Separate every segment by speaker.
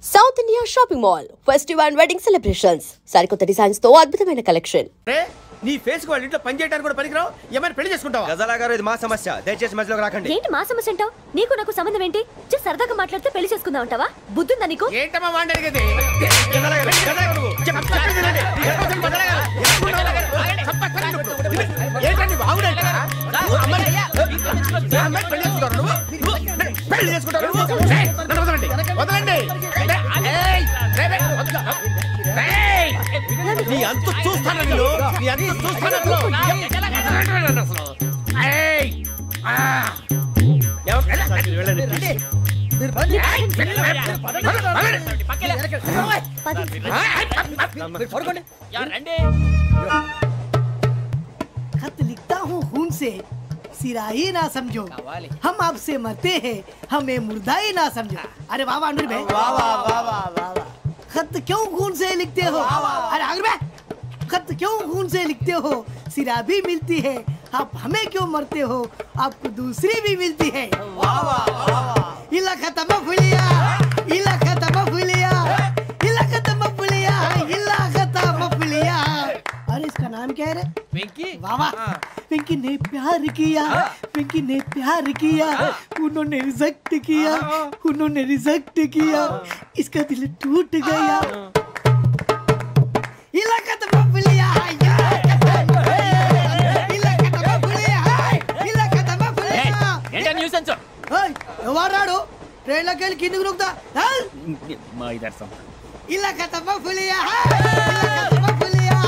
Speaker 1: South India shopping mall festival and wedding celebrations సరికొత్త designs తో అద్భుతమైన కలెక్షన్.
Speaker 2: నీ ఫేస్ కు వాళ్ళ ఇంట్లో పని చేయడానికి కూడా పనికిరావు. ఏమైనా పెళ్లి చేసుకుంటావా? గజాలా గారు, ఇది మా సమస్య, దయచేసి మధ్యలోకి రాకండి.
Speaker 3: ఏంటి మా సమస్య అంటావు? నీకు నాకు సంబంధం ఏంటి? జస్ట్ సరదాగా మాట్లాడితే పెళ్లి చేసుకుందాం అంటావా? బుద్ధుందా నీకు?
Speaker 2: ఏంటమ్మా వాండి అడిగేది? గజాలా గారు, గజాలా గారు ఏంటండి బాగుండేట? పెళ్లి చేసుకుంటారు. వదలండి. నీ అంత చూస్తాను నేను, నీ అంత చూస్తాను.
Speaker 4: खत लिखता हूँ खून से, सिरा ही ना समझो, हम आपसे मरते हैं, हमें मुर्दा ही ना समझो. अरे वाह वाह भाई, वाह वाह वाह वाह वाह. खत क्यों खून से लिखते हो? अरे आगे भाई, खत क्यों खून से लिखते हो? सिरा भी मिलती है, आप हमें क्यों मरते हो? आपको दूसरी भी मिलती है. वाह वाह वाह. इला खत्म फुलिया, इला खत्म फुलिया, इला खत्म फुलिया, इला खत्म फुलिया. अरे इसका नाम क्या है रे?
Speaker 2: पिंकी.
Speaker 4: वाह वाह. पिंकी ने प्यार किया, पिंकी ने प्यार किया, उन्होंने रिजेक्ट किया, उन्होंने रिजेक्ट किया, इसका दिल टूट गया. इलाका तो बबलिया है, इलाका तो बबलिया है, इलाका तो बबलिया.
Speaker 2: ఏంటా న్యూసెన్స్?
Speaker 4: ఓయ్ ఎవరు రాడు? ట్రైన్ లోకి వెళ్ళి కిందికి రుకుతా.
Speaker 2: మా ఇదర్సం.
Speaker 4: ఇలాకా तो बबलिया है, इलाका तो बबलिया,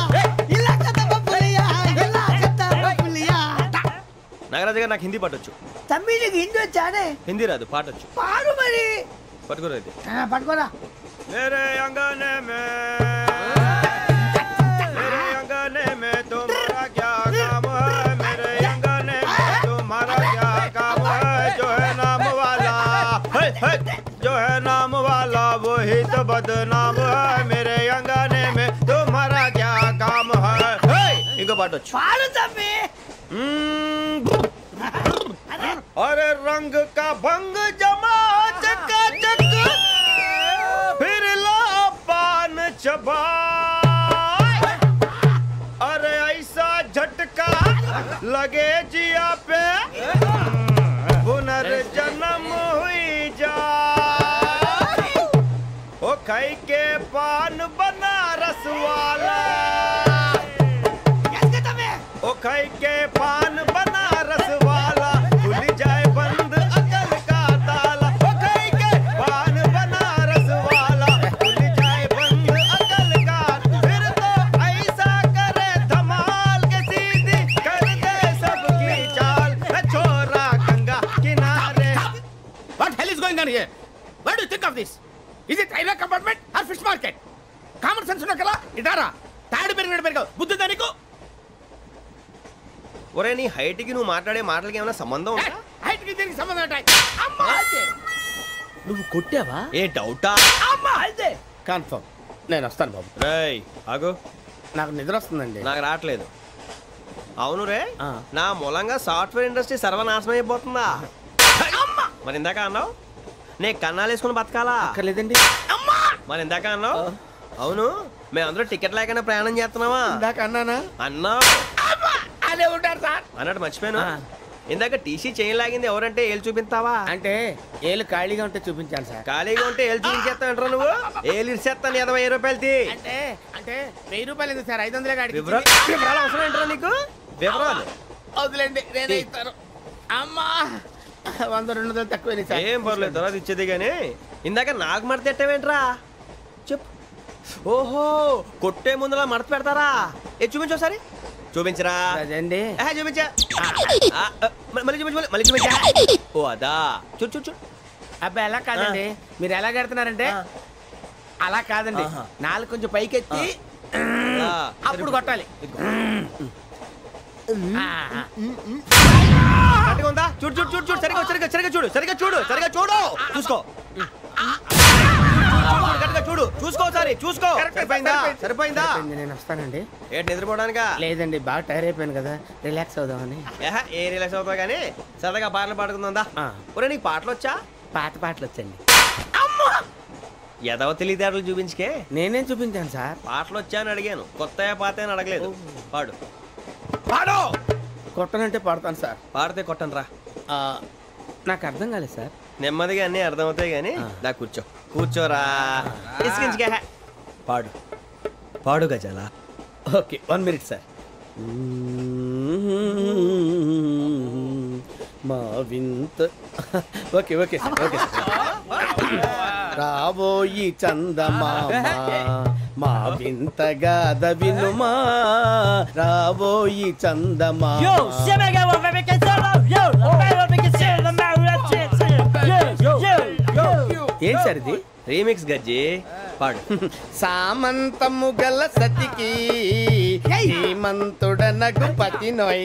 Speaker 4: इलाका तो बबलिया, इलाका तो बबलिया.
Speaker 2: నాగరాజు గారు, నాకు హిందీ పాటొచ్చు.
Speaker 4: తమ్మి నీకు హిందీ వచ్చానే?
Speaker 2: హిందీ రాదు, పాటొచ్చు.
Speaker 4: పాడు మరి.
Speaker 2: పట్టుకోరైతే
Speaker 4: పట్టుకోరా.
Speaker 2: मेरे अंगने में, मेरे अंगने में तुम्हारा क्या काम है? मेरे अंगने में तुम्हारा क्या काम है? जो है नाम वाला, जो है नाम वाला वही तो बदनाम है. मेरे अंगने में तुम्हारा क्या काम है? इंको पाटो
Speaker 4: पाड़ू तम्मी.
Speaker 2: अरे रंग का भंग जमा चकाचक, फिर ला पान चबा. अरे ऐसा झटका लगे जिया पे, पुनर्जन्म हुई जा. ओ खाई के पान बनारस वाला, ओ खाई के पान बनारस वाला, खुल जाए बंद अकल का ताला. ओ खाई के पान बनारस वाला, खुल जाए बंद अकल का. फिर तो ऐसा करे धमाल के सीधी कर दे सबकी चाल. छोरा गंगा किनारे. What hell is going on here? What do you think of this? Is it railway compartment or fish market? Common sense ఉన్న కలా ఇదారా తాడు పెరిగినట్టు పెరిగావు. బుద్ధి దానికి. ఒరే, నీ హైట్ కి నువ్వు మాట్లాడే మాటలకి ఏమైనా సంబంధం ఉందా? హైట్ కి దీనికి సంబంధం ఉంటాయి. అమ్మా
Speaker 5: నువ్వు కొట్టావా?
Speaker 2: ఏ డౌటా?
Speaker 5: అమ్మా అయితే కన్ఫర్మ్. నేను వస్తాను బాబు.
Speaker 2: రేయ్ ఆగు,
Speaker 5: నాకు నిద్ర వస్తుందండి.
Speaker 2: నాకు రావట్లేదు. అవును రే, నా మూలంగా సాఫ్ట్వేర్ ఇండస్ట్రీ సర్వనాశనం అయిపోతుందా? మరి ఇందాక అన్నావు నే కన్నాలు వేసుకుని బతకాలా?
Speaker 5: అక్కర్లేదండి.
Speaker 2: మరి ఇందాక అన్నావు అవును మేమందరూ టికెట్ లేకుండా ప్రయాణం చేస్తున్నావా?
Speaker 5: ఇందాక అన్నానా?
Speaker 2: అన్నావు.
Speaker 5: అదే ఉంటారు సార్.
Speaker 2: అన్నట్టు మర్చిపోయాను, ఇందాక టీసీ చేయి లాగింది ఎవరంటే ఏళ్ళు చూపిస్తావా?
Speaker 5: అంటే ఏళ్ళు ఖాళీగా ఉంటే చూపించాను సార్.
Speaker 2: ఖాళీగా ఉంటే ఏళ్ళు చూపించేస్తానంటారా నువ్వు? ఏళ్ళు ఇచ్చేస్తాను 20 రూపాయలది.
Speaker 5: అంటే అంటే 1000 రూపాయలు ఎందుకు సార్? 500 గాడికి.
Speaker 2: వివరాలు అవసరం ఏంటరా నీకు? వివరాలు
Speaker 5: వదిలేండి, నేనే ఇస్తాను. అమ్మా 100 200 తక్కువ సార్.
Speaker 2: ఏం పర్లేదు, తర్వాత ఇచ్చేది. కానీ ఇందాక నాకు మడత ఎట్టవేంట్రా చెప్పు. ఓహో, కొట్టే ముందులా మడత పెడతారా? ఏ చూపించు ఒకసారి. చూపించరా?
Speaker 5: అదండి.
Speaker 2: చూపించా. మళ్ళీ చూపించు, మళ్ళీ చూపించా. ఓ అదా, చూడు చూడు చూడు.
Speaker 5: అబ్బాయి ఎలా కాదండి, మీరు ఎలా కడుతున్నారంటే అలా కాదండి. నాలుగు కొంచెం పైకెత్తి అప్పుడు కొట్టాలి.
Speaker 2: ఉందా? చూడు చూడు చూడు చూడు, సరిగా సరిగా సరిగా చూడు, సరిగా చూడు, సరిగా చూడు, చూసుకో. చూడు చూసుకో, సరే చూసుకో. సరిపోయిందా? సరిపోయిందా?
Speaker 5: నేను వస్తానండి.
Speaker 2: ఏంటి నిద్రపోవడానికా?
Speaker 5: లేదండి, బాగా టైర్ అయిపోయాను కదా, రిలాక్స్ అవుదామని.
Speaker 2: ఏ రిలాక్స్ అవుతావు కానీ సరదాగా పాటలు పాడుకుందా? ఒరే నీకు పాటలు వచ్చా?
Speaker 5: పాత పాటలు వచ్చండి.
Speaker 2: ఎదవ తెలివితేటలు చూపించుకే.
Speaker 5: నేనేం చూపించాను సార్?
Speaker 2: పాటలు వచ్చాయని అడిగాను, కొత్త పాత అని అడగలేదు. పాడు పాడు.
Speaker 5: కొట్టనంటే పాడతాను సార్.
Speaker 2: పాడితే కొట్టను రా.
Speaker 5: నాకు అర్థం కాలేదు సార్.
Speaker 2: నెమ్మదిగా అన్నీ అర్థమవుతాయి కానీ దా కూర్చో. కూర్చోరా. పాడు పాడు గజాల.
Speaker 5: Okay 1 minute sir. మా వింత. Okay okay sir, okay sir. రాబోయి చందమామ మా వింత గాథ వినుమా, రాబోయి చందమామ. ఏం సార్ ఇది?
Speaker 2: రీమిక్స్ గజ్జి. పాడు.
Speaker 5: సామంతము గల సతికి హేమంతుడనగు పతి నోయ్.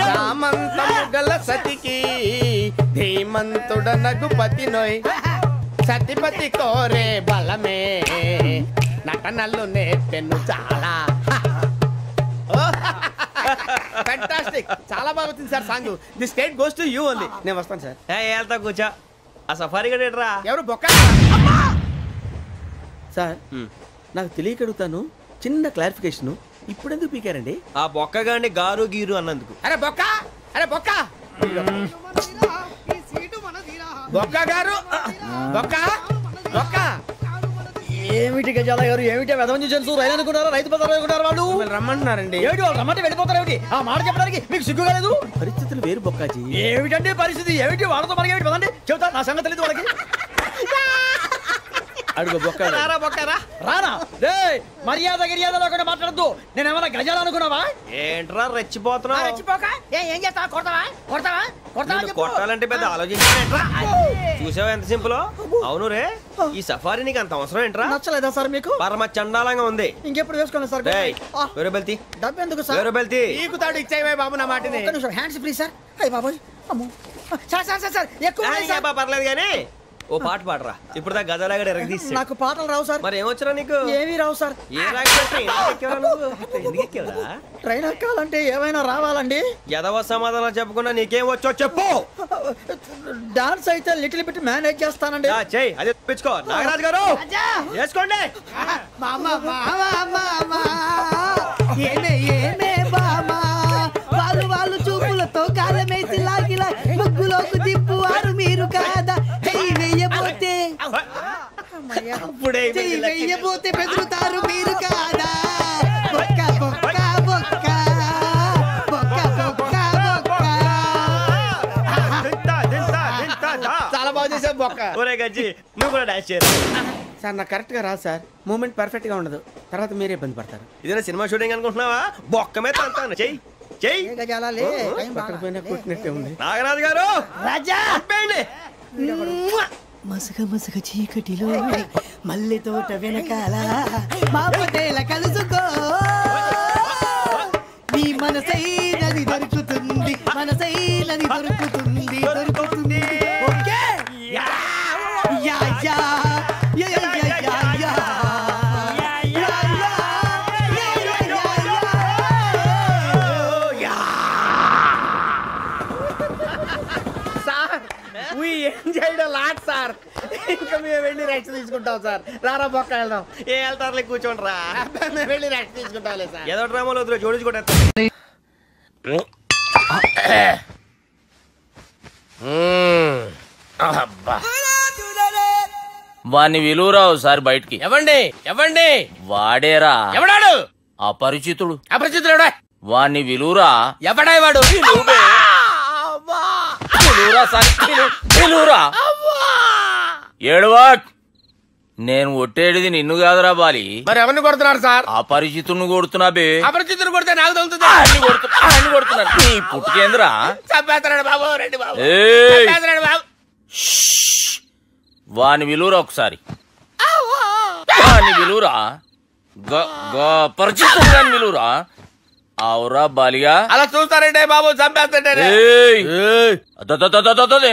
Speaker 5: సామంతము గల సతికి ధీమంతుడనగు పతి నోయ్. సతిపతి కోరే బలమే నటనలు నేర్పెను చాలా. ఫ్యాంటాస్టిక్, చాలా బాగా వచ్చింది sir song. The state goes to you only. నేను వస్తాను సార్.
Speaker 2: వెళ్తా కూర్చో. ఆ సఫారీ గడేట్రా.
Speaker 5: ఎవరు బొక్క సార్? నాకు తెలియక అడుగుతాను, చిన్న క్లారిఫికేషన్. ఇప్పుడు ఎందుకు పీకారండి?
Speaker 2: ఆ బొక్కగాండి గారు గీరు అన్నందుకు.
Speaker 5: అరే బొక్క, అరే బొక్క, బొక్క గారు, బొక్క బొక్క.
Speaker 6: ఏమిటి గజాల గారు, ఏమిటి వెదవని జంతువు రైలు అనుకున్నారా? రైతు బజార్ అనుకున్నారు వాళ్ళు.
Speaker 5: రమ్మంటున్నారండి.
Speaker 6: ఏమిటి వాళ్ళు రమ్మంటే వెళ్ళిపోతారు? ఏమిటి ఆ మాట చెప్పడానికి మీకు సిగ్గుగా లేదు?
Speaker 5: పరిస్థితులు వేరు బొక్కాజీ.
Speaker 6: ఏమిటండి పరిస్థితి? ఏమిటి వాళ్ళతో మనకి ఏమిటి పదండి చెబుతా, నా సంగతి తెలియదు వాళ్ళకి.
Speaker 5: అడుగు బొక్క.
Speaker 2: రారా బొక్కరా.
Speaker 6: రానా రే, మర్యాద గిర్యాద లేకుండా మాట్లాడద్దు. నేనేమన్నా గజాలు అనుకున్నావా?
Speaker 2: ఏంట్రా రెచ్చిపోతున్నావు?
Speaker 6: ఏం చేస్తా? కొడతావా కొడతావా కొడతావా?
Speaker 2: కొట్టాలంటే పెద్ద ఆలోచించా. చూసావా ఎంత సింపుల్? అవును రే, ఈ సఫారీ నీకు అంత అవసరం ఏంట్రా?
Speaker 6: నచ్చలేదా సార్ మీకు?
Speaker 2: పరమ చండాలంగా ఉంది.
Speaker 6: ఇంకెప్పుడు వేసుకోండి సార్.
Speaker 2: వేరే బెల్తి.
Speaker 6: డబ్బు ఎందుకు సార్?
Speaker 2: వేరే బెల్తి.
Speaker 5: నీకు తాడు ఇచ్చేవే బాబు నా మాటని.
Speaker 6: Hands free sir. అయ్యి బాబోయ్, అమ్మో సార్ సార్ సార్ సార్ ఎక్కువ ఉన్నాయి సార్.
Speaker 2: పర్లేదు కానీ ఓ పాట పాడరా. ఇప్పుడు దా గదలాగడ ఎరగ తీసి.
Speaker 6: నాకు పాటలు రావు సార్.
Speaker 2: మరి ఏమొచ్చరా నీకు?
Speaker 6: ఏమీ రావు సార్.
Speaker 2: ఏ
Speaker 6: ట్రైన్ ఎక్కాలంటే ఏమైనా రావాలండి.
Speaker 2: ఎదవ సమాధానం చెప్పకుండా నీకేం వచ్చో చెప్పు.
Speaker 6: డాన్స్ అయితే లిటిల్ బిట్ మేనేజ్ చేస్తానండి.
Speaker 2: చెయ్యి, అదే తెప్పించుకో. నాగరాజు గారు వేసుకోండి.
Speaker 4: వాళ్ళు చూపులతో కాలమేసి లాగిలా ముగ్గులోకి తిప్పువారు మీరు కాదా? చెయ్యి వెయ్యబోతే చెయ్యి వెయ్యబోతే బెదురుతారు మీరు కాదా? బొక్క బొక్క బొక్క బొక్క బొక్క బొక్క.
Speaker 5: చాలా బాగా చేసావు బొక్క.
Speaker 2: ఒరే గజ్జి, నువ్వు కూడా డాన్స్ చేయరా?
Speaker 5: సార్ నాకు కరెక్ట్ గా రాదు సార్. మూమెంట్ పర్ఫెక్ట్ గా ఉండదు, తర్వాత మీరే ఇబ్బంది పడతారు.
Speaker 2: ఇదేనా సినిమా షూటింగ్ అనుకుంటున్నావా? బొక్క మీద అంటాను. చెయ్యి చెయ్యి.
Speaker 5: కొట్టినట్టే ఉంది.
Speaker 2: నాగరాజు గారు
Speaker 4: రాజా
Speaker 2: చెప్పండి.
Speaker 4: మసగ మసగ చీకటిలో మల్లె తోట వెనకాల మా పటేల కలుసుకో. నీ మనసైనది దొరుకుతుంది, మనసైనది దొరుకుతుంది, దొరుకుతుంది. Okay yeah yeah yeah yeah yeah yeah.
Speaker 5: Sir ఇంకా మేము వెళ్ళి రెస్ట్ తీసుకుంటాం సార్. రారా బొక్క వెళ్దాం.
Speaker 2: ఏ వెళ్తారులే, కూర్చోండి రా.
Speaker 5: మేము వెళ్ళి రెస్ట్ తీసుకుంటాం సార్.
Speaker 2: ఏదో డ్రామాలో వద్దు, జోడించుకుంటా.
Speaker 7: వాణ్ణి విలువరావు సార్ బయటికి.
Speaker 5: ఎవండి ఎవండి?
Speaker 7: వాడేరా.
Speaker 5: ఎవడాడు?
Speaker 7: అపరిచితుడు.
Speaker 5: అపరిచితుడు ఎవడా?
Speaker 7: వాణ్ణి విలువరా.
Speaker 5: ఎవడా వాడు?
Speaker 7: విలువరా సార్, విలువరా. ఏడవాక్. నేను ఒట్టేడిది నిన్ను కాదురా బాలి.
Speaker 5: మరి ఎవరిని కొడుతున్నారు సార్?
Speaker 7: అపరిచితుడిని కొడుతున్నా బే.
Speaker 5: అపరిచితుడు కొడితే నాకు తగులుతుంది.
Speaker 7: అన్ని కొడుతున్నారు. నీ పుట్టుకేంద్రా?
Speaker 5: చంపేస్తున్నాడు బాబు. రండి బాబు. బాబు.
Speaker 7: వాని విలువరా ఒకసారి. వాని విలువరా. పరిచితుడు అని విలువరా. అవురా బాలిగా.
Speaker 5: అలా చూస్తారంటే బాబు చంపేస్తాడే.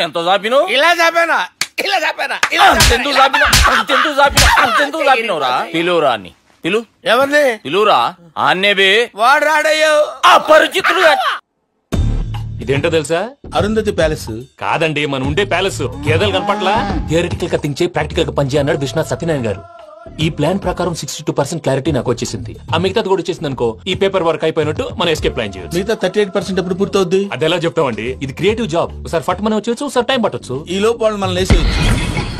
Speaker 7: ఎంత చాపిను?
Speaker 5: ఇలా చంపానా? ఇలా చంపానా?
Speaker 7: అంతెందుకు చాపినవురా? పిలువురా అని. పిలు.
Speaker 5: ఎవరిని
Speaker 7: పిలువురా. ఆన్నే బే.
Speaker 5: వాడు రాడయ్యో.
Speaker 7: అపరిచితుడు.
Speaker 8: ఇదేంటో తెలుసా?
Speaker 9: అరుంధతి ప్యాలెస్
Speaker 8: కాదండి, మన ఉండే ప్యాలెస్. గేదెలు కనపట్లా? థియరిటికల్ గా థింక్ చేయి, ప్రాక్టికల్ గా పనిచేయి అన్నాడు విశ్వనాథ్ సత్యనారాయణ గారు. ఈ ప్లాన్ ప్రకారం 62% క్లారిటీ నాకు వచ్చేసింది. ఆ మిగతాది కూడా వచ్చేసింది అనుకో, ఈ పేపర్ వర్క్ అయిపోయినట్టు మనం ఎస్కేప్ ప్లాన్ చేయొచ్చు.
Speaker 9: మిగతా 38% ఎప్పుడు పూర్తవుద్ది?
Speaker 8: అది ఎలా చెప్తామండి, ఇది క్రియేటివ్ జాబ్. ఒకసారి ఫట్ మనం వచ్చేయచ్చు, ఒకసారి టైం పట్టొచ్చు.
Speaker 9: ఈ లోపు వాళ్ళు మనం వేసేయచ్చు.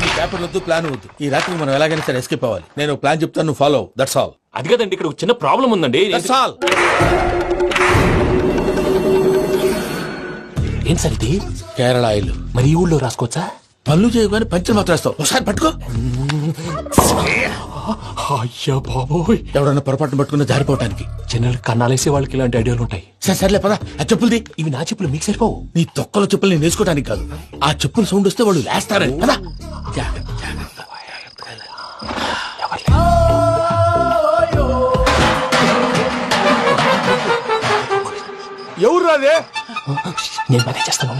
Speaker 9: ఈ పేపర్ వద్దు, ప్లాన్ వద్దు. ఈ రాత్రి మనం ఎలాగైనా సరే ఎస్కేప్ అవ్వాలి. నేను ప్లాన్ చెప్తాను, నువ్వు ఫాలో. That's all.
Speaker 8: అది కదండి, ఇక్కడ ఒక చిన్న ప్రాబ్లం ఉందండి.
Speaker 9: That's all.
Speaker 8: ఏం సార్ ఇది?
Speaker 9: కేరళ ఆయిల్.
Speaker 8: మరి ఈ ఊళ్ళో రాసుకోవచ్చా?
Speaker 9: పనులు చేయగానే పంచర్ మాత్రం వేస్తావు. ఒకసారి పట్టుకో.
Speaker 8: అయ్యా బాబోయ్,
Speaker 9: ఎవడన్నా పొరపాటున పట్టుకున్న జారిపోవటానికి.
Speaker 8: జనరల్ కన్నాలేసే వాళ్ళకి ఇలాంటి ఐడియాలు ఉంటాయి.
Speaker 9: సర్లే పదా, ఆ చెప్పులది.
Speaker 8: ఇవి నా చెప్పులు, మీకు సరిపోవు.
Speaker 9: నీ తొక్కల చెప్పులు నేను వేసుకోవడానికి కాదు, ఆ చెప్పులు సౌండ్ వస్తే వాళ్ళు లేస్తారని. పదా.
Speaker 2: ఎవరు రాదే?
Speaker 8: నేను మనే చేస్తాను.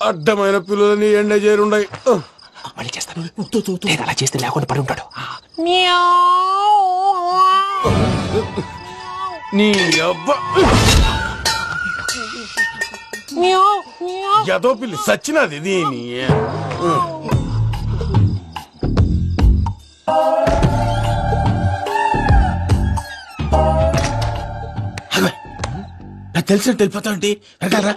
Speaker 2: అడ్డమైన పిల్లలని ఎండ చేరుండయి.
Speaker 8: మళ్ళీ చేస్తాను. అలా చేస్తే లేకుండా పడి ఉంటాడు.
Speaker 2: నీ అబ్బా ఎదో పిల్లి సచ్చినది దీని.
Speaker 9: నాకు తెలిసినట్టు వెళ్ళిపోతావుంటి. వెళ్తారా?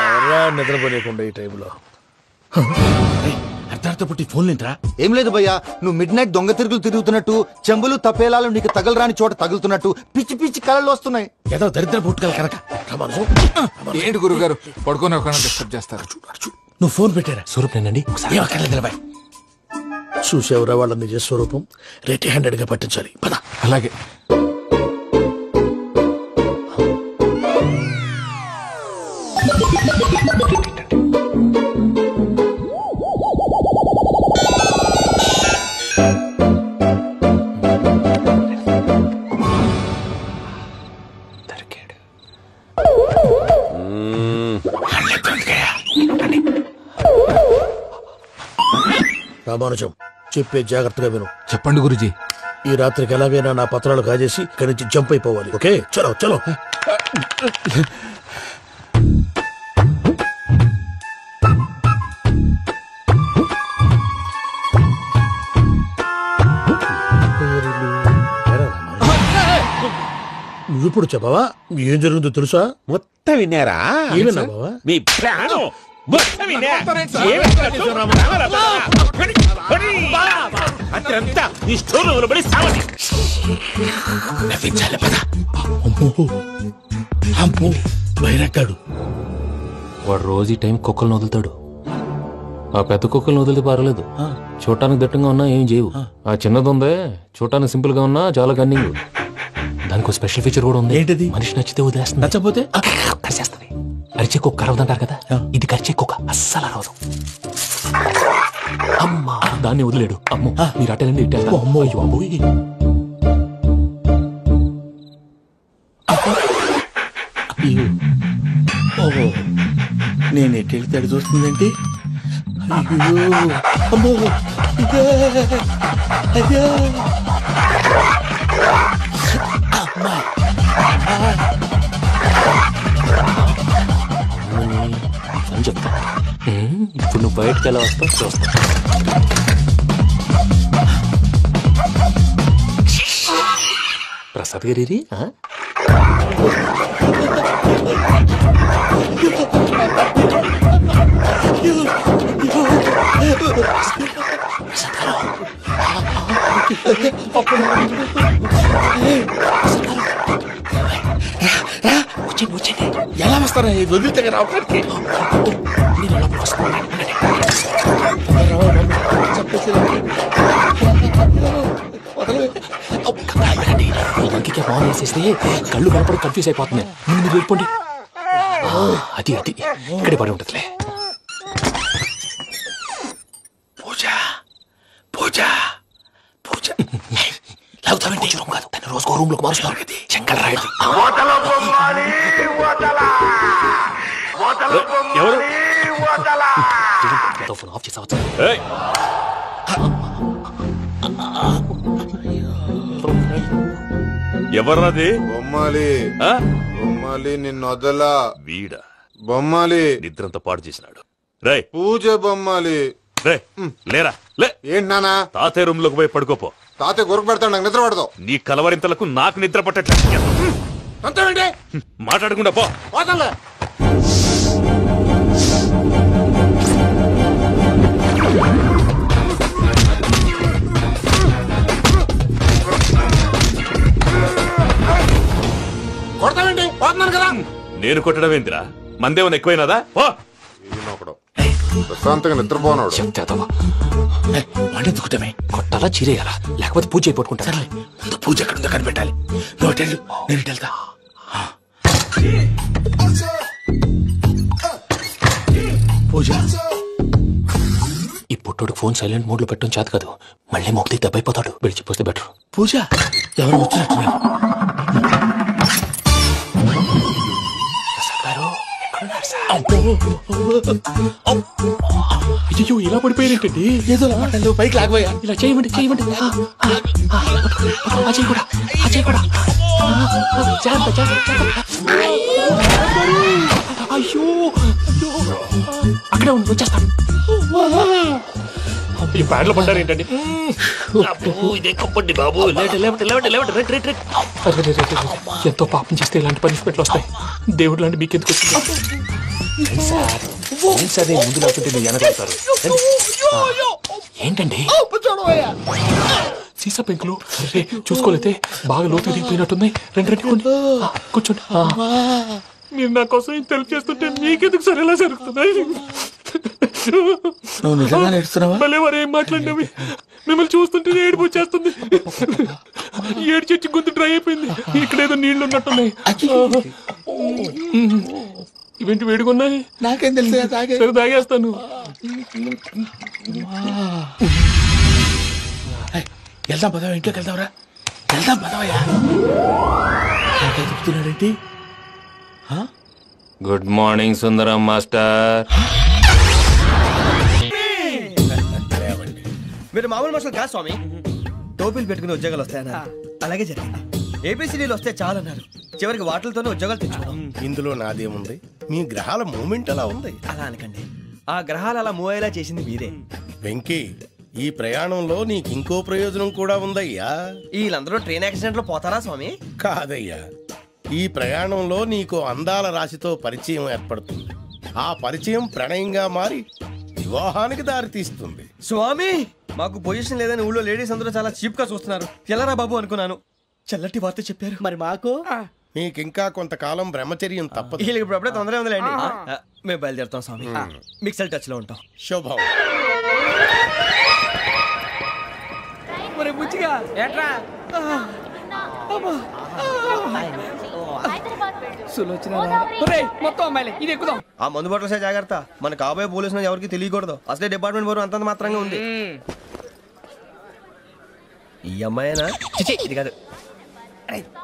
Speaker 2: ఎవరా నిద్రపోలేకుండా ఈ టైంలో?
Speaker 9: అర్ధార్థ పుట్టి ఫోన్ లేంట్రా?
Speaker 10: ఏం లేదు భయ్యా, నువ్వు మిడ్ నైట్ దొంగ తిరుగులు తిరుగుతున్నట్టు, చెంబులు తపేలాలు నీకు తగలరాని చోట తగులుతున్నట్టు పిచ్చి పిచ్చి కళలు వస్తున్నాయి.
Speaker 9: ఏదో దరిద్ర పుట్టుకల కనుక.
Speaker 11: ఏంటి గురుగారు పడుకొని ఒక డిస్టర్బ్ చేస్తారు?
Speaker 9: నువ్వు ఫోన్ పెట్టారా?
Speaker 8: స్వరూపేనండి.
Speaker 9: చూసేవరా వాళ్ళ నిజ స్వరూపం. రెడీ హ్యాండెడ్ గా పట్టించాలి. పద.
Speaker 11: అలాగే.
Speaker 9: రామానుజం, చెప్పే జాగ్రత్తగా విను.
Speaker 11: చెప్పండి గురుజీ.
Speaker 9: ఈ రాత్రికి ఎలాగైనా నా పత్రాలు కాజేసి ఇక్కడి నుంచి జంప్ అయిపోవాలి. ఓకే, చలో చలో. నువ్విప్పుడు చెప్పవా ఏం జరుగుతుందో తెలుసా?
Speaker 2: మొత్తం విన్నారా?
Speaker 9: ఏమన్నా బావా?
Speaker 2: మీ ప్రాణం అంతా నీ స్టోర్ పడి సావని.
Speaker 9: అమ్మో, బయరట్టాడు.
Speaker 8: వాడు రోజు ఈ టైం కుక్కలను వదులుతాడు. ఆ పెద్ద కుక్కలను వదిలితే పర్లేదు, చూడటానికి దట్టంగా ఉన్నా ఏం చేయవు. ఆ చిన్నది ఉందే, చూడటానికి సింపుల్ గా ఉన్నా చాలా కన్నింగ్. దానికి స్పెషల్ ఫీచర్ కూడా ఉంది.
Speaker 9: ఏంటిది?
Speaker 8: మనిషి నచ్చితే వదిలేస్తుంది,
Speaker 9: నచ్చపోతే
Speaker 8: కరిచేస్తుంది. అరిచే కుక్క అరవదంటారు కదా, ఇది కరిచే కుక్క అస్సలు అరవదు. అమ్మా, దాన్ని వదిలేడు. అమ్మో, మీరు అటెండి ఇట్టే. అమ్మో, అయ్యో అమ్మోయ్.
Speaker 9: ఓహో, నేను ఎట్టెళ్తాడు చూస్తుందేంటి? అయ్యో, అమ్మో, అయ్యో, అమ్మా.
Speaker 8: అని చెప్తా. ఇప్పుడు నువ్వు బయటకు ఎలా వస్తావు చూస్తా. ప్రసాద్ గారి
Speaker 9: ఎలా వస్తారా? వదిలితే రావడానికి
Speaker 8: ఇంకే బాగా వేసేస్తే కళ్ళు కనపడి కన్ఫ్యూజ్ అయిపోతున్నాయి. మీరు వెళ్ళిపోండి. అది అది ఇక్కడే పడి ఉంటుందిలే.
Speaker 9: పూజ పూజ పూజ లాగుతామంటే రూమ్ కాదు, దాన్ని రోజుకో రూమ్ లోకి మారుస్తున్నారు కదా. చెంకల్ రాయదు.
Speaker 2: ఎవరు?
Speaker 8: ఫోన్ ఆఫ్ చేసావచ్చు.
Speaker 12: ఎవర్రాది?
Speaker 13: బొమ్మాలి. బొమ్మాలి నిన్నొదలా.
Speaker 12: వీడా
Speaker 13: బొమ్మాలి
Speaker 12: నిద్రంతా పాడు చేసినాడు. రే
Speaker 13: పూజ బొమ్మాలి.
Speaker 12: రే లేరా లే.
Speaker 13: ఏంటి నానా?
Speaker 12: తాతయ్య రూమ్ లోకి పోయి పడుకోపో.
Speaker 13: తాతయ్య గురకు పెడతాడు, నాకు నిద్ర పడతావు.
Speaker 12: నీ కలవరింతలకు నాకు నిద్ర పట్టట్లేదు. మాట్లాడకుండా పో.
Speaker 13: కొడతావేంటి? పోతున్నాను కదా.
Speaker 12: నేను కొట్టడం ఏంటిరా? మందేమన్నా ఎక్కువైనదా?
Speaker 13: ప్రశాంతంగా నిద్రపోనాడు.
Speaker 9: మండెందుకుంటామే? కొట్టాలా చీరేయాలా? లేకపోతే పూజ అయిపోట్టుకుంటా. ముందు పూజ ఎక్కడుందో కనిపెట్టాలి. నువ్వు అటెళ్ళు, నేను ఇటు వెళ్తా. పూజ ఈ పుట్టోడికి ఫోన్ సైలెంట్ మోడ్ లో పెట్టడం చేత కాదు. మళ్ళీ మొక్కి దెబ్బైపోతాడు. విడిచిపోతే బెటర్. పూజ ఎవరు వచ్చినట్టున్నారు? అయ్యో ఇలా పడిపోయినట్టండి. ఏదో పట్టండి, పైకి లాగబోయా. ఇలా చేయమండి చేయమండి. అజయ్ కూడా అజయ్ కూడా అయ్యో అక్కడే ఉండి వచ్చేస్తాను. ఈ బ్యాడ్లో పడ్డారు ఏంటండి? ఇదే కప్పండి బాబు. ఎంతో పాపం చేస్తే ఇలాంటి పనిష్మెంట్లు వస్తాయి. దేవుడు లాంటి మీకెందుకు వచ్చింది? సార్ ముందు లేకుంటే మీరు వెనకాడతారు. ఏంటండి సీసా పెంకులు? చూసుకోలేతే బాగా లోతు దిగిపోయినట్టున్నాయి. రెండు రెండు కూర్చోండి. మీరు నా కోసం ఇంత హెల్ప్ చేస్తుంటే మీకెందుకు సరే ఎలా జరుగుతున్నాయి? భలే వారు ఏం మాట్లాడినవి. మిమ్మల్ని చూస్తుంటే ఏడుపు వచ్చేస్తుంది. ఏడు చెట్టు గొంతు డ్రై అయిపోయింది. ఇక్కడ ఏదో నీళ్లు ఉన్నట్టున్నాయి. ఇవేంటి వేడుకున్నాయి? నాకేం తెలుసు. సరే తాగేస్తాను. వెళ్దాం పదవా, ఇంట్లోకి వెళ్దాంరా. వెళ్దాం పదవయ్యా. చెప్తున్నాడేంటి?
Speaker 8: గుడ్ మార్నింగ్ సుందరం మాస్టర్.
Speaker 2: మీరు మామూలు మనుషులు కాదు స్వామి. టోపీలు పెట్టుకుని ఉద్యోగాలు వస్తాయన్నారు, అలాగే జరిగింది. ఏబిసిడీలు వస్తే చాలన్నారు, చివరికి వాటిలతోనే ఉద్యోగాలు తెచ్చుకున్నాం.
Speaker 14: ఇందులో నాదేముంది? మీ గ్రహాల మూమెంట్ అలా ఉంది.
Speaker 2: అలా అనకండి, ఆ గ్రహాలు అలా మూవ్ అయ్యేలా చేసింది మీరే.
Speaker 14: వెంకీ, ఈ ప్రయాణంలో నీకు ఇంకో ప్రయోజనం కూడా ఉందయ్యా.
Speaker 2: వీళ్ళందరూ ట్రైన్ యాక్సిడెంట్ లో పోతారా స్వామి?
Speaker 14: కాదయ్యా, ఈ ప్రయాణంలో నీకు అందాల రాశితో పరిచయం ఏర్పడుతుంది. ఆ పరిచయం ప్రణయంగా మారి వివాహానికి దారితీస్తుంది.
Speaker 2: స్వామి, మాకు పొజిషన్ లేదని ఊళ్ళో లేడీస్ అందరూ చాలా చీప్ గా చూస్తున్నారు. ఎలారా బాబు అనుకున్నాను. చల్లటి వార్త చెప్పారు.
Speaker 4: మరి మాకు
Speaker 14: నీకింకా కొంతకాలం బ్రహ్మచర్యం తప్పదు.
Speaker 2: వీళ్ళకి ఇప్పుడు అప్పుడే తొందరగా ఉందిలేండి. మేము బయలుదేరుతాం స్వామి. మిక్సెల్ టచ్ లో ఉంటాం.
Speaker 14: శుభం.
Speaker 5: బుచ్చిగా ఏట్రా మొత్తం అమ్మాయిలే, ఇది ఎక్కుదాం.
Speaker 2: ఆ మందు బాటలసే జాగ్రత్త. మన కాబోయే పోలీసులు ఎవరికి తెలియకూడదు. అసలే డిపార్ట్మెంట్ బోరు అంతంత మాత్రంగా ఉంది. ఈ అమ్మాయినా? ఇది కాదు.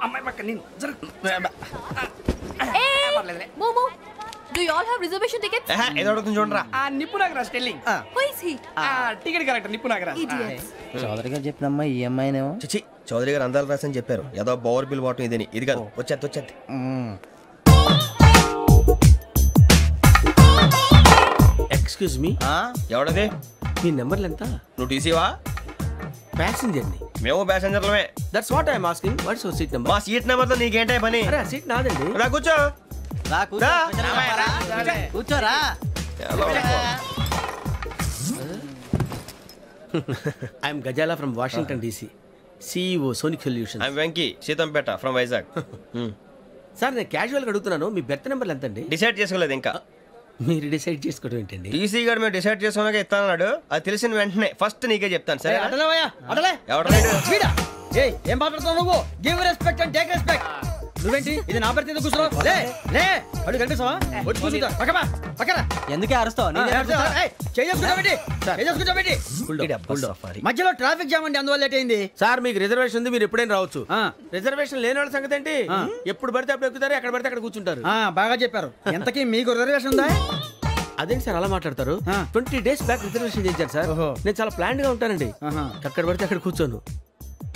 Speaker 5: అమ్మాయి పక్క నేను
Speaker 3: Do you all have reservation tickets?
Speaker 2: ఏదో అడుగుతుంది చూడరా.
Speaker 5: నిప్పు Nagaraj telling.
Speaker 3: Who is he?
Speaker 5: Ticket correct, నిప్పు నాగరాజ్.
Speaker 6: చౌదరి గారు చెప్పినమ్మా ఈ అమ్మాయినేమో.
Speaker 2: చిచి, చౌదరి గారు అందాలు రాసని చెప్పారు. ఏదో బోర్ బిల్ బాటం ఇదని. ఇది కాదు. వచ్చేది వచ్చేది.
Speaker 5: Excuse me,
Speaker 2: ఎవడది?
Speaker 5: మీ నెంబర్లు ఎంత?
Speaker 2: నువ్వు టీసీవా?
Speaker 5: ప్యాసింజర్ ని.
Speaker 2: మేము ప్యాసెంజర్లమే.
Speaker 5: That's what I'm asking. What's your seat number?
Speaker 2: మా సీట్ నెంబర్ తో నీకేంటే పని?
Speaker 5: అరే సీట్ నాదండి.
Speaker 2: రా కూర్చో.
Speaker 6: కూర్చోరా.
Speaker 5: I'm Gazala from Washington DC, CEO Sonic Solutions.
Speaker 2: I'm Venky, Seethampeta from Vizag.
Speaker 5: Sir నేను క్యాజువల్గా అడుగుతున్నాను, మీ బెర్త్ నెంబర్లు ఎంత అండి?
Speaker 2: డిసైడ్ చేసుకోలేదు ఇంకా.
Speaker 5: మీరు డిసైడ్ చేసుకోవడం ఏంటండి?
Speaker 2: టీసీ గారు మేము డిసైడ్ చేసుకున్నాక ఇస్తానన్నాడు. అది తెలిసిన వెంటనే ఫస్ట్ నీకే చెప్తాను. సరే
Speaker 6: ఏం మాట్లాడుతున్నావు నువ్వు? Give respect and take respect. నువ్వేంటి ఇది నా పరిస్థితి కూర్చున్నావు? అడుగు కనిపిస్తావా? ఎందుకే అరుస్తావు? మధ్యలో ట్రాఫిక్ జామ్ అండి, అందువల్ల లేట్ అయింది.
Speaker 5: సార్ మీకు రిజర్వేషన్ ఉంది, మీరు ఎప్పుడైనా రావచ్చు. రిజర్వేషన్ లేని వాళ్ళ సంగతి ఏంటి? ఎప్పుడు పడితే అప్పుడు ఎక్కుతారు, ఎక్కడ పడితే అక్కడ కూర్చుంటారు.
Speaker 6: బాగా చెప్పారు. ఎంతకీ మీకు రిజర్వేషన్ ఉందా?
Speaker 5: అదేంటి సార్ అలా మాట్లాడతారు? 20 days బ్యాక్ రిజర్వేషన్ చేశారు సార్. నేను చాలా ప్లాన్డ్ గా ఉంటానండి. అక్కడ పడితే అక్కడ కూర్చోను.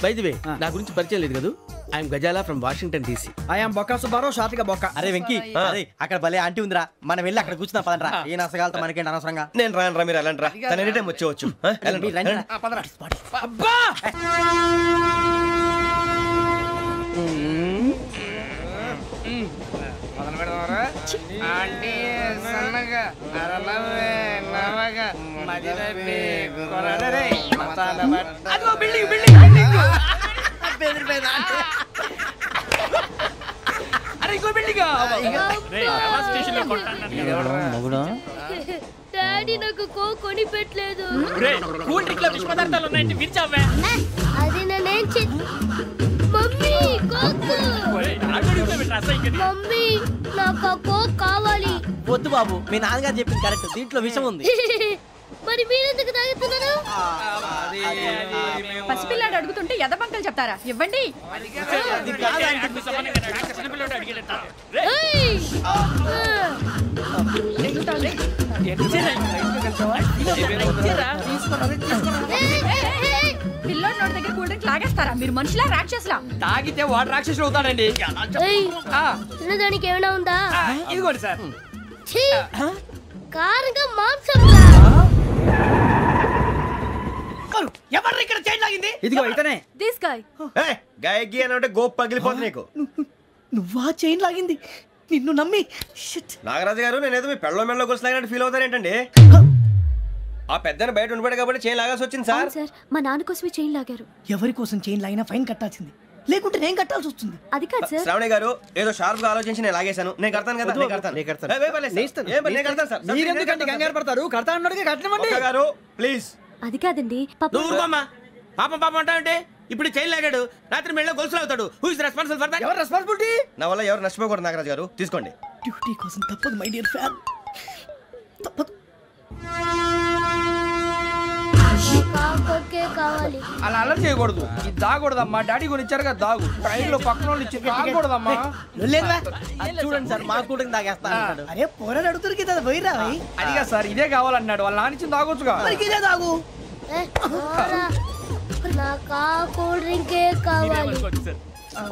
Speaker 5: బై ది వే నా గురించి పరిచయం లేదు కదా. I'm Gazala from Washington DC.
Speaker 6: I'm Bokka Subbarao షాతిక బొక్క.
Speaker 15: అరే వెంకీ అక్కడ భలే ఆంటీ ఉందిరా, మనం వెళ్ళి అక్కడ కూర్చున్నా పదండ్రా. ఏ నసగాలతో మనకేంటి అనవసరంగా.
Speaker 9: నేను రాను రా, మీరు వెళ్ళండి రా. తన ఎనీ టైం వచ్చేవచ్చు.
Speaker 16: డాడీ నాకు కోక్ కొని పెట్టలేదు.
Speaker 7: కూల్ డ్రింక్ లో విష పదార్థాలు ఉన్నాయంటే విరిచావే.
Speaker 16: అది నేనేం మమ్మీ కోక్. మమ్మీ నాకు కోక్ కావాలి.
Speaker 15: వద్దు బాబు, మీ నాన్నగారు చెప్పింది కరెక్ట్, దీంట్లో విషయం ఉంది.
Speaker 16: మరి మీరెందుకు తాగుతున్నారు?
Speaker 3: పసిపిల్లాడు అడుగుతుంటే ఎదబంకలు చెప్తారా? ఇవ్వండి. పిల్లోడి నోటి దగ్గర కూల్ డ్రింక్ లాగేస్తారా? మీరు మనుషులా రాక్షసులా?
Speaker 6: తాగితే వాడు రాక్షసులు అవుతాడండి.
Speaker 16: తినడానికి ఏమైనా ఉందా?
Speaker 6: ఇదిగోండి సార్.
Speaker 16: కారంగా మాంసం.
Speaker 6: ఎవరు ఇక్కడ చైన్ లాగింది? ఇదిగో ఇతనే.
Speaker 3: This guy.
Speaker 9: గాయకి అని అంటే గోప్ పగిలిపోతుంది నీకు.
Speaker 4: నువ్వా చైన్ లాగింది? నిన్ను నమ్మి.
Speaker 9: నాగరాజు గారు, నేనేదో మీ పెళ్ళ మెళ్ళలో గురిసిలాగినట్టు ఫీల్ అవుతారేంటండి? ఆ పెద్దని బయట ఉండిపోయాడు కాబట్టి చైన్ లాగాల్సి వచ్చింది సార్.
Speaker 3: సార్ మా నాన్న కోసమే చైన్ లాగారు.
Speaker 4: ఎవరి కోసం చైన్ లాగినా ఫైన్ కట్టాల్సింది, లేకుంటే నేను కట్టాల్సి వస్తుంది.
Speaker 3: అది కాదు సార్.
Speaker 9: శ్రావణి గారు ఏదో షార్ప్ గా ఆలోచించి నేను లాగేశాను. నేను కడతాను కదా.
Speaker 6: మీరెందుకంటే కంగారు పడతారు? కడతా అన్నాడుగా కట్టమండి
Speaker 9: గారు ప్లీజ్.
Speaker 3: అది కాదండి.
Speaker 5: పాపం పాపం అంటావంటే ఇప్పుడు చైన్ లాగాడు, రాత్రి మెళ్ళ గొలుసులు అవుతాడు. Who is responsible for that? ఎవరు రెస్పాన్సిబిలిటీ?
Speaker 9: నా వల్ల ఎవరు నష్టపోకూడదు నాగరాజు గారు, తీసుకోండి.
Speaker 4: డ్యూటీ కోసం తప్పదు మై డియర్ ఫ్యాన్, తప్పదు.
Speaker 16: కావాలి.
Speaker 6: అలా అలర్ చేయకూడదు. ఇది దాగకూడదమ్మా. డాడీ కొని ఇచ్చారు కదా దాగు. ట్రైన్ లో పక్కన వాళ్ళు ఇచ్చి దాగకూడదమ్మా.
Speaker 15: చూడండి సార్, మా కూడా తాగేస్తా.
Speaker 4: అరే పోరాడు అడుగుతారు కదా, పోయిరా.
Speaker 6: అదిగా సార్, ఇదే కావాలన్నాడు. వాళ్ళ నానిచ్చింది తాగొచ్చుగా.
Speaker 4: ఇదే తాగు.
Speaker 16: నాకు కూల్ డ్రింకే కావాలి.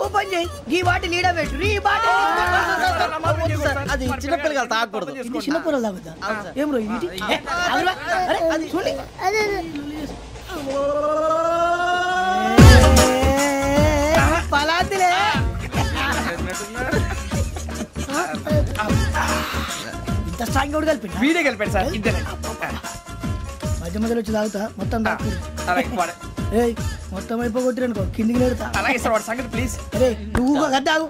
Speaker 4: ఓ పని చేయి, ఈ బాటిల్ లీడ పెట్టు. ఈ బాటిల్
Speaker 15: అది చిన్నపిల్లలు తాగకూడదు.
Speaker 4: చిన్నపిల్లలు తాగుతా. ఏం రో ఇది? అది చూడండి. పలాతిలే. ఇంత స్ట్రాంగ్ కూడా కలిపి
Speaker 6: వీడే కలిపాడు సార్. ఇద్దరే
Speaker 4: మధ్య మధ్యలో వచ్చి తాగుతా. మొత్తం మొత్తం అయిపోగొట్టిరనుకో కిందికి నేడుతా.
Speaker 6: అలాగే సార్, వాడి సంగతి ప్లీజ్.
Speaker 4: అరే నువ్వు కదా తాగు.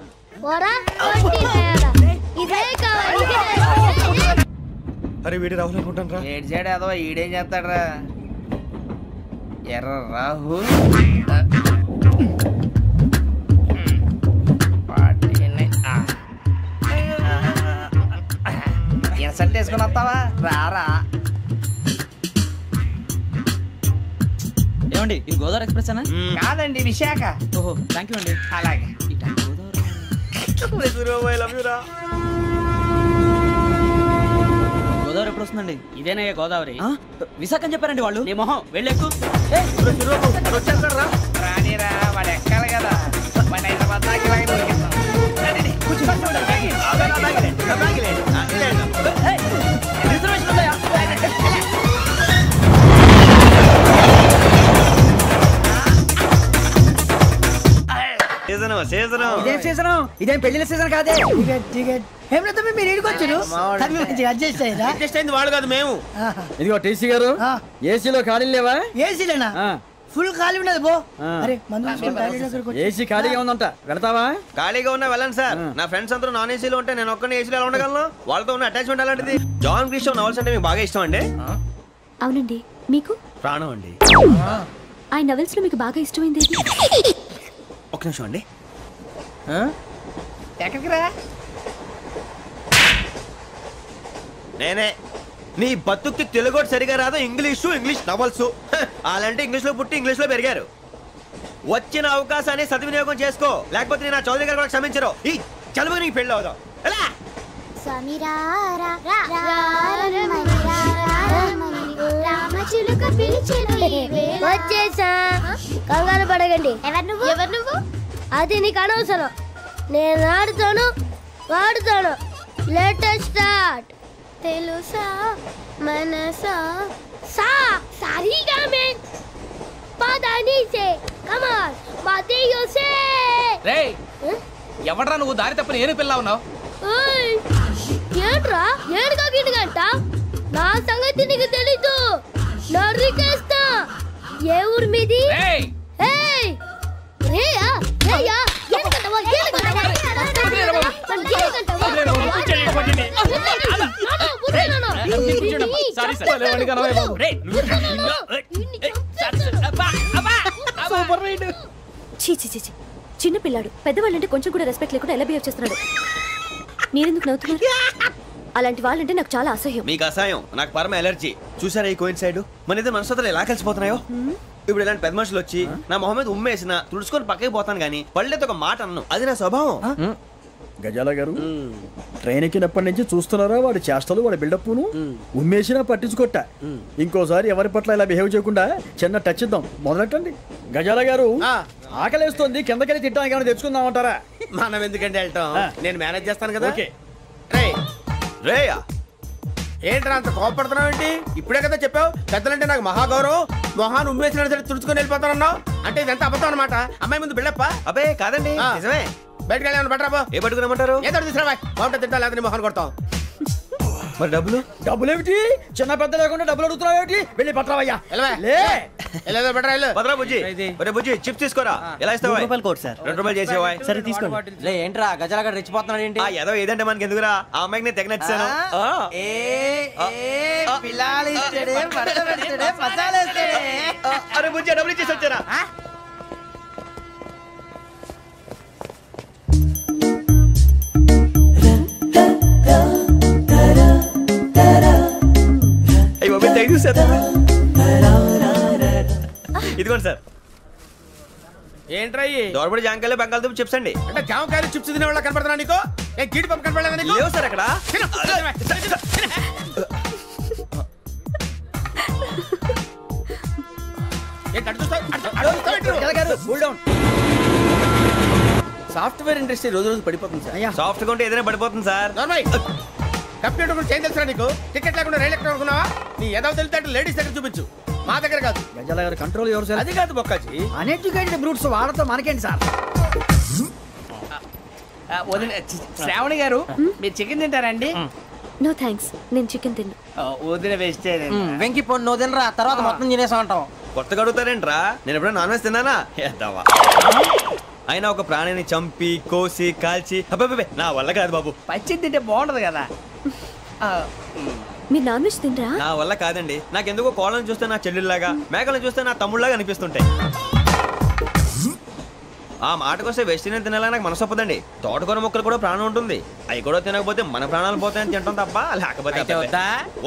Speaker 9: అరే వీడి రాహుల్ అనుకుంటాను రా.
Speaker 5: ఏడు చేయడం అదో ఈడేం చేస్తాడు రా. ఎర్ర రాహుల్ ఇన్సర్ట్ వేసుకుని వస్తావా? రారా.
Speaker 15: ఏమండి ఇది గోదావరి ఎక్స్ప్రెస్ అనా?
Speaker 5: కాదండి, విశాఖ.
Speaker 15: ఓహో థ్యాంక్ యూ అండి.
Speaker 5: అలాగే.
Speaker 15: గోదావరి ఎప్పుడు వస్తుందండి? ఇదేనయ్యా గోదావరి. విశాఖ అని చెప్పారండి వాళ్ళు. నీ మొహం వెళ్ళెక్కు.
Speaker 5: రానిరా, వాడు ఎక్కాలి కదా. వాడు హైదరాబాద్ దాకా ఇలాగే దొరికిస్తాం.
Speaker 6: ఇదేం సీజన్? ఇదేం పెళ్లిన సీజన్ కాదే.
Speaker 4: మీరు ఇడికొచ్చారు అడ్జస్ట్ అయ్యారా?
Speaker 5: అడ్జస్ట్ అయింది వాడు కాదు, మేము.
Speaker 6: ఇదిగో టీసీ గారు, ఏసీలో ఖాళీ లేవా?
Speaker 4: ఏసీలేనా? ఫుల్ ఖాళీ ఉన్నది పో. అరే
Speaker 6: ఏసీ ఖాళీగా ఉందంట, వెళ్తావా?
Speaker 9: ఖాళీగా ఉన్నా వెళ్ళండి సార్. నా ఫ్రెండ్స్ అందరూ నాన్ ఏసీలో ఉంటే నేను ఒక్కనే ఏసీలో ఎలా ఉండగలను? వాళ్ళతో ఉన్న అటాచ్మెంట్ అలాంటిది. జాన్ గ్రిషో నవల్స్ అంటే మీకు బాగా ఇష్టం అండి?
Speaker 3: అవునండి. మీకు?
Speaker 9: ప్రాణం అండి.
Speaker 3: ఆ నవల్స్ లో మీకు బాగా ఇష్టమైంది
Speaker 9: ఒక్క నిమిషం అండి.
Speaker 5: ఎక్కడికి రా?
Speaker 9: నేనే. నీ బతుక్కి తెలుగు సరిగా రాదు, ఇంగ్లీష్ నవల్స్. అలాంటి ఇంగ్లీష్ లో పుట్టి ఇంగ్లీష్ లో పెరిగారు. వచ్చిన అవకాశాన్ని సద్వినియోగం చేసుకో, లేకపోతే నేను చౌదరి గారు కూడా క్షమించరు. ఈ చదువు నీకు పెళ్ళి అవుదాం.
Speaker 16: రామ వచ్చేసా, కంగారు పడకండి. ఎవరు నువ్వు? అది నీకు అనవసరం. నేను ఆడుతాను, వాడుతాను. Latest start. తెలుసా మనసా సా సారీగా మే పదని సే కమాన్ మాదేయో సే.
Speaker 17: రేయ్ ఎవడ్రా నువ్వు దారి తప్పని ఏను పిల్ల ఉన్నావు?
Speaker 16: ఓయ్ ఏంట్రా ఏడుగా గిడుగంట? నా సంగతి నీకు తెలీదు. నరికేస్తా. ఏ ఊరు మీది? ఏయ్ రేయా రేయా ఏడుగంటవా ఏడుగంటవా
Speaker 3: చిన్న పిల్లాడు పెద్దవాళ్ళంటే కొంచెం కూడా రెస్పెక్ట్ లేకుండా ఎలా బిహేవ్ చేస్తున్నాడు. మీరెందుకు నవ్వుతున్నారు? అలాంటి వాళ్ళంటే నాకు చాలా అసహ్యం.
Speaker 9: మీకు అసహ్యం, నాకు పరమ ఎలర్జీ. చూసారా ఈ కోయిన్సైడ్? మన ఇద్దరు మనసుతో ఎలా కలిసిపోతున్నాయో. ఇప్పుడు ఇలాంటి పెద్ద మనుషులు వచ్చి నా మొహం మీద ఉమ్మేసిన తుడుచుకొని పక్కకి పోతాను కానీ పళ్ళేతో ఒక మాట అన్ను. అది నా స్వభావం.
Speaker 6: గజాల గారు ట్రైన్ ఎక్కినప్పటి నుంచి చూస్తున్నారా వాడి చేష్టలు, వాడి బిల్డప్ను. ఉమ్మేసినా పట్టించుకోట. ఇంకోసారి ఎవరి పట్ల ఇలా బిహేవ్ చేయకుండా చిన్న టచ్ ఇద్దాం. మొదలెట్టండి. గజాల గారు ఆకలేస్తుంది, కిందకెళ్ళి తిట్టడానికి ఏమైనా తెచ్చుకుందామంటారా?
Speaker 5: మనం ఎందుకంటే వెళ్తాం, నేను మేనేజ్ చేస్తాను కదా.
Speaker 9: రేయా
Speaker 5: ఏంట్రా అంత కోపడుతున్నావు ఏంటి? ఇప్పుడే కదా చెప్పావు పెద్దలంటే నాకు మహాగౌరవం, మొహాన్ని ఉమ్మేసిన సరే తుడుచుకొని వెళ్ళిపోతానన్నావు. అంటే ఇదంతా అబద్ధం అనమాట. అమ్మాయి ముందు బిల్డప్ప?
Speaker 9: అబ్బే కాదండి, నిజమే.
Speaker 5: బయటకు వెళ్ళి బట్రాబో. ఏ పట్టుకురమ్మంటారు? ఏదో తీసుకురా బాగుంటుంది. తింటా లేదా మొహాన్ని కొడతాం.
Speaker 9: మరి డబ్బులు?
Speaker 6: డబ్బులు ఏమిటి? చిన్న పెద్ద లేకుండా డబ్బులు అడుగుతున్నావు ఏమిటి? వెళ్ళి పట్రావయ్యా.
Speaker 9: బుజ్జి చిప్స్ తీసుకోరా. ఎలా ఇస్తావా?
Speaker 15: ₹2 సార్.
Speaker 9: ₹2 చేసేవా?
Speaker 15: సరే తీసుకోండి. లే ఏంట్రా గజాల గారు రెచ్చిపోతున్నాడు ఏంటి?
Speaker 9: ఏదో ఏదంటే మనకి ఎందుకురా, ఆ అమ్మాయికి నేను తెగ నచ్చాను. అరే బుజ్జి డబ్బులు ఇచ్చేసి వచ్చారా? ఇదిగోండి సార్.
Speaker 5: ఏంట్రా
Speaker 9: దోరబడి జాంకాయలు బంగాళదుంప చిప్స్ అండి.
Speaker 5: అంటే జామకాయలు చిప్స్ తినే వాళ్ళ కనపడుతున్నా నీకు? ఏ గీడి పంప కనపడలేదా నీకు?
Speaker 9: లేవు సార్ అక్కడ.
Speaker 5: సాఫ్ట్వేర్ ఇండస్ట్రీ రోజు రోజు పడిపోతుంది సార్.
Speaker 9: సాఫ్ట్ గా ఉంటే ఏదైనా పడిపోతుంది సార్.
Speaker 5: కంప్యూటర్ గురించి ఏం తెలుసా నీకు? టికెట్ లేకుండా రైలు ఎక్కడ అనుకున్నావా? నీ ఏదో తెలితే లేడీస్ దగ్గర చూపించు, మా దగ్గర కాదు.
Speaker 6: గజాల గారు కంట్రోల్ ఎవరు సార్?
Speaker 5: అది కాదు బొక్కాజీ.
Speaker 6: అన్ఎడ్యుకేటెడ్ బ్రూట్స్ వాడతో మనకేంటి సార్?
Speaker 5: శ్రావణి గారు మీరు చికెన్ తింటారండి?
Speaker 3: నో థ్యాంక్స్, నేను చికెన్ తిన్నా.
Speaker 5: వదిన వెజిటేరియన్.
Speaker 15: వెంకి పొన్ను నువ్వు తినరా, తర్వాత మొత్తం తినేసా ఉంటాం.
Speaker 9: కొత్తగా అడుగుతారేంట్రా? నేను ఎప్పుడైనా నాన్ వెజ్ తిన్నానా? అయినా ఒక ప్రాణిని చంపి కోసి కాల్చి అబ్బే నా వల్ల కాదు బాబు.
Speaker 5: పచ్చి తింటే బాగుంటది కదా.
Speaker 3: మీరు నాన్ వెజ్ తినరా?
Speaker 9: నా వల్ల కాదండి. నాకెందుకో కోళ్ళని చూస్తే నా చెల్లెళ్ళలాగా, మేకలను చూస్తే నా తమ్ముళ్ళలాగా అనిపిస్తుంటాయి. ఆ మాటకొస్తే వెజిటేరియన్ తినాలని నాకు మనసు ఒప్పదండి. తోటకూర మొక్కలు కూడా ప్రాణం ఉంటుంది. అవి కూడా తినకపోతే మన ప్రాణాలు పోతాయని తింటాం తప్ప లేకపోతే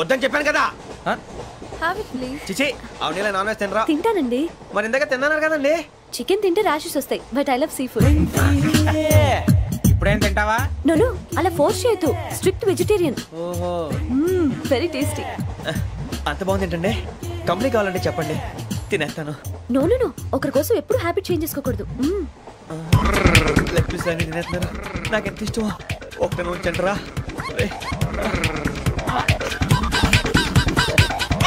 Speaker 9: వద్దని చెప్పాను కదా. చిచి అవునీ నాన్ వెజ్ తినరా?
Speaker 3: తింటానండి.
Speaker 9: మరి ఇందాక తిన్నాను కదండి.
Speaker 3: చికెన్ తింటే ర్యాషెస్ వస్తాయి, but I love sea food.
Speaker 5: ఇప్పుడేం తింటావా?
Speaker 3: నో అలా ఫోర్స్ చేయొద్దు. Strict vegetarian.
Speaker 5: ఓహో
Speaker 3: వెరీ టేస్టీ.
Speaker 9: అంత బాగుంది ఏంటండి? కంప్లీట్ కావాలంటే చెప్పండి, తినేస్తాను.
Speaker 3: నో ఒకరి కోసం ఎప్పుడు హ్యాబిట్ చేంజ్ చేసుకోకూడదు.
Speaker 9: లెగ్ పీస్ అన్ని తినేస్తున్నారు. నాకు ఎంత ఇష్టమో. ఒక్క ఉంచండిరా.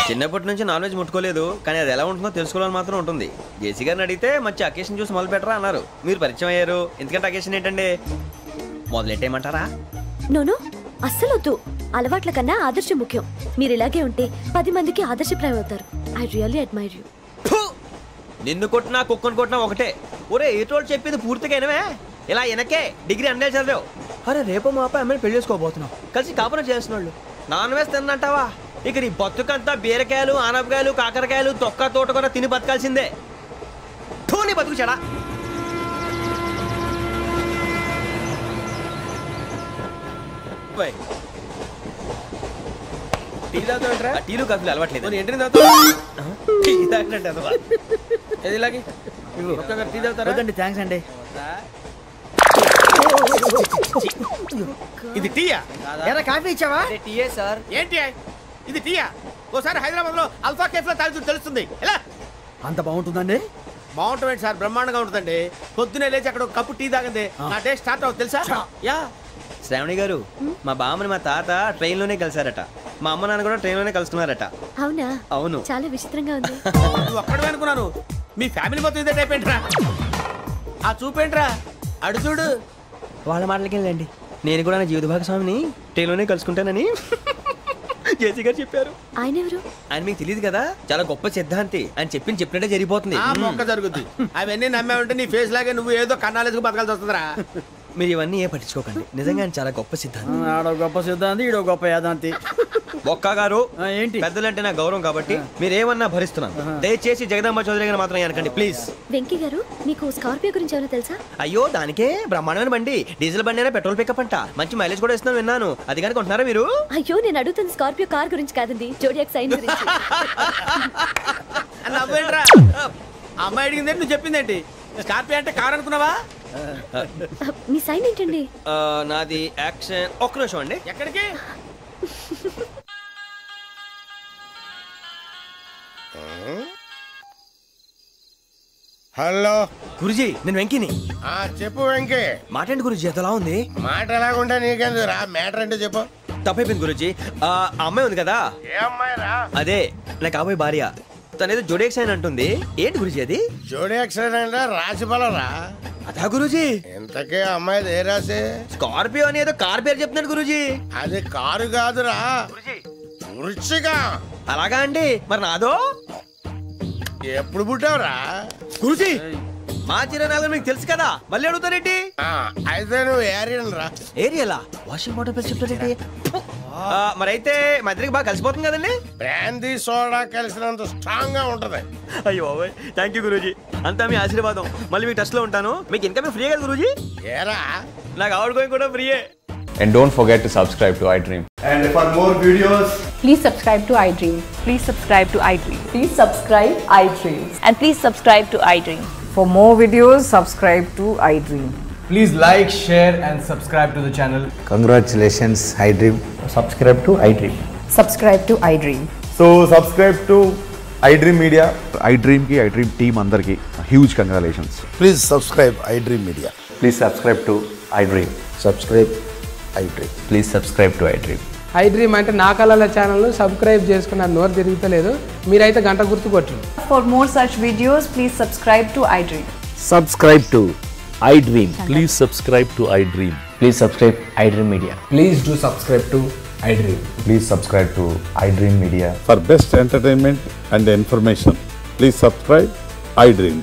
Speaker 9: చిన్నప్పటి నుంచి నాన్ వెజ్ ముట్టుకోలేదు, కానీ అది ఎలా ఉంటుందో తెలుసుకోవాలని మాత్రం ఉంటుంది. జేసీ గారిని అడిగితే మంచి అకేషన్ చూసి మొదలు పెట్టరా అన్నారు. మీరు పరిచయం అయ్యారు. ఎందుకంటే అకేషన్ ఏంటండి? మొదలెట్టేయమంటారా?
Speaker 3: నో అస్సలు వద్దు. అలవాట్ల కన్నా ఆదర్శం ముఖ్యం. మీరు ఇలాగే ఉంటే 10 మందికి ఆదర్శప్రాయం అవుతారు. I really admire you.
Speaker 9: నిన్ను కొట్టినా కుక్కను కొట్టినా ఒకటే. ఒరే ఏటోళ్ళు చెప్పింది పూర్తిగా వినవే. ఇలా వెనకే డిగ్రీ అన్నే చదివావు. అరే రేపు మా అబ్బాయి అమ్మాయిని పెళ్లి చేసుకోబోతున్నావు. కలిసి కాపురం చేసిన వాళ్ళు నాన్ వెజ్ తిన్నంటావా? ఇక నీ బతుకంతా బీరకాయలు, ఆనపకాయలు, కాకరకాయలు, తొక్క తోట కూడా తిని బతకాల్సిందే. నీ బతుకు చెడా. టీలు కాఫీలు అలవాట్లేదు.
Speaker 6: థ్యాంక్స్ అండి.
Speaker 5: ఇది టీయా?
Speaker 6: కాఫీ ఇచ్చావా?
Speaker 15: టీయే సార్.
Speaker 5: ఏంటి ఇది టీయా? ఓసారి హైదరాబాద్ లో అల్ఫా కేఫ్ లో తాగి తెలుస్తుంది ఎలా
Speaker 6: అంత బాగుంటుందండి?
Speaker 5: బాగుంటుంది సార్, బ్రహ్మాండంగా ఉంటుందండి. పొద్దునే లేచి అక్కడ ఒక కప్పు టీ తాగింది నా డే స్టార్ట్ అవుతుంది తెలుసా. యా
Speaker 9: శ్రావణి గారు, మా బామ్మని మా తాత ట్రైన్ లోనే కలిసారట, మా అమ్మ నాన్న కూడా ట్రైన్ లోనే కలుసుకున్నారట.
Speaker 3: అవునా?
Speaker 9: అవును.
Speaker 3: చాలా విచిత్రంగా ఉంది.
Speaker 5: నువ్వు ఒక్కడే అనుకున్నాను, మీ ఫ్యామిలీ మొత్తం ఇదే టైప్ ఏంట్రా? ఆ చూపేంట్రా అడు చూడు.
Speaker 9: వాళ్ళ మాటలకి వెళ్ళండి, నేను కూడా నా జీవిత భాగస్వామిని ట్రైన్ లోనే కలుసుకుంటానని జేసీ గారు చెప్పారు.
Speaker 3: ఆయన ఎవరు?
Speaker 9: ఆయన మీకు తెలియదు కదా, చాలా గొప్ప సిద్ధాంతి అని చెప్పినట్టే జరిగిపోతుంది.
Speaker 5: మొక్క జరుగుద్ది. అవన్నీ నమ్మే ఉంటే నీ ఫేస్ లాగే నువ్వు ఏదో కన్నాలేసుకు బతకాల్సి వస్తుందిరా.
Speaker 9: మీరు ఇవన్నీ ఏ పట్టించుకోకండి, నిజంగా ఆయన చాలా గొప్ప సిద్ధాంతి.
Speaker 6: ఆడో గొప్ప సిద్ధాంతి, ఈడో గొప్ప యాదాంతి.
Speaker 9: ఒక్క గారు
Speaker 6: ఏంటి
Speaker 9: పెద్దలంటే నా గౌరవం కాబట్టి మీరేమన్నా భరిస్తున్నాను. దయచేసి జగదాంబ చౌదరి గారు మాత్రం అనకండి ప్లీజ్.
Speaker 3: వెంకీ గారు, మీకు స్కార్పియో గురించి ఏమైనా తెలుసా?
Speaker 9: అయ్యో దానికే బ్రహ్మాండమైన బండి, డీజిల్ బండి అయినా పెట్రోల్ పికప్ అంట, మంచి మైలేజ్ కూడా ఇస్తున్నాను విన్నాను. అది కానీ కొంటున్నారా మీరు?
Speaker 3: అయ్యో నేను అడుగుతున్న స్కార్పియో కార్ గురించి కాదండి, జోడియాక్ సైన్ గురించి.
Speaker 5: నవ్వేంట్రా? అమ్మాయి అడిగిందేంటి, నువ్వు చెప్పిందేంటి? స్కార్పియో అంటే కార్ అనుకున్నావా?
Speaker 3: మీ సైన్ ఏంటండి?
Speaker 9: నాది యాక్షన్. ఒక్క నిమిషం అండి.
Speaker 5: ఎక్కడికి?
Speaker 14: హలో
Speaker 9: గురుజీ, నేను వెంకీని.
Speaker 14: చెప్పు వెంకీ.
Speaker 9: మాట ఏంటి గురుజీ, ఎంతలా ఉంది?
Speaker 14: మాట ఎలాగుంటా నీకెందుకు రా, మ్యాటర్ అంటే చెప్పు.
Speaker 9: తప్పైపోయింది గురుజీ. ఆ అమ్మాయి ఉంది కదా,
Speaker 14: ఏ అమ్మాయి రా?
Speaker 9: అదే నా కాబోయే భార్య. తనేదో జోడేక్స్ అని అంటుంది. ఏంటి గురుజీ అది?
Speaker 14: జోడేక్స్ అంటే రాసి బలరా?
Speaker 9: అదా గురుజీ.
Speaker 14: ఇంతకే అమ్మాయి ఏ రాసి?
Speaker 9: స్కార్పియో అని ఏదో కార్ పేరు చెప్తున్నాడు గురుజీ.
Speaker 14: అది కారు కాదురా, వృచ్చిక.
Speaker 9: అలాగా అండి, మరి నాదో?
Speaker 14: ఎప్పుడు పుట్టావురా
Speaker 9: గురుజీ? మా చిరనాలు మీకు తెలుసు కదా, మళ్ళీ అడుగుతారేంటి?
Speaker 14: అయితే నువ్వు ఏరియన్ రా.
Speaker 9: ఏరియలా? వాషింగ్ వాటర్ పేరు చెప్తారేంటి? మరైతే మా ఇద్దరికి బాగా కలిసిపోతుంది కదండి.
Speaker 14: బ్రాందీ సోడా కలిసినంత స్ట్రాంగ్ గా ఉంటది.
Speaker 9: అయ్యో థ్యాంక్ యూ గురూజీ, అంతా మీ ఆశీర్వాదం. మళ్ళీ మీకు టచ్ లో ఉంటాను. మీకు ఇంకా ఫ్రీ కదా గురూజీ?
Speaker 14: ఏరా,
Speaker 9: నాకు ఆవిడ గోయింగ్ కూడా ఫ్రీయే.
Speaker 18: And don't forget to subscribe to iDream.
Speaker 19: And for more videos,
Speaker 20: please subscribe to iDream.
Speaker 21: Please subscribe to iDream.
Speaker 20: Please subscribe iDream.
Speaker 21: And please subscribe to iDream.
Speaker 20: For more videos, subscribe to iDream.
Speaker 19: please like, share and subscribe to the channel.
Speaker 22: Congratulations, iDream.
Speaker 19: Subscribe to iDream.
Speaker 20: Subscribe to iDream.
Speaker 19: So subscribe to iDream Media.
Speaker 22: iDream ki iDream team andarki huge congratulations.
Speaker 14: Please subscribe iDream Media.
Speaker 22: Please subscribe to iDream.
Speaker 14: Subscribe iDream.
Speaker 22: Please subscribe to iDream.
Speaker 23: iDream అంటే నా కళల channel subscribe చేసుకున్న నోరు తిరుగుతలేదు, మీరైతే గంట గుర్తు కొట్టండి.
Speaker 20: For more such videos, please subscribe to iDream.
Speaker 22: Subscribe to iDream.
Speaker 8: Please subscribe to iDream.
Speaker 22: Please subscribe iDream Media.
Speaker 19: Please do subscribe to iDream.
Speaker 22: Please subscribe to iDream Media.
Speaker 24: For best entertainment and information, please subscribe iDream.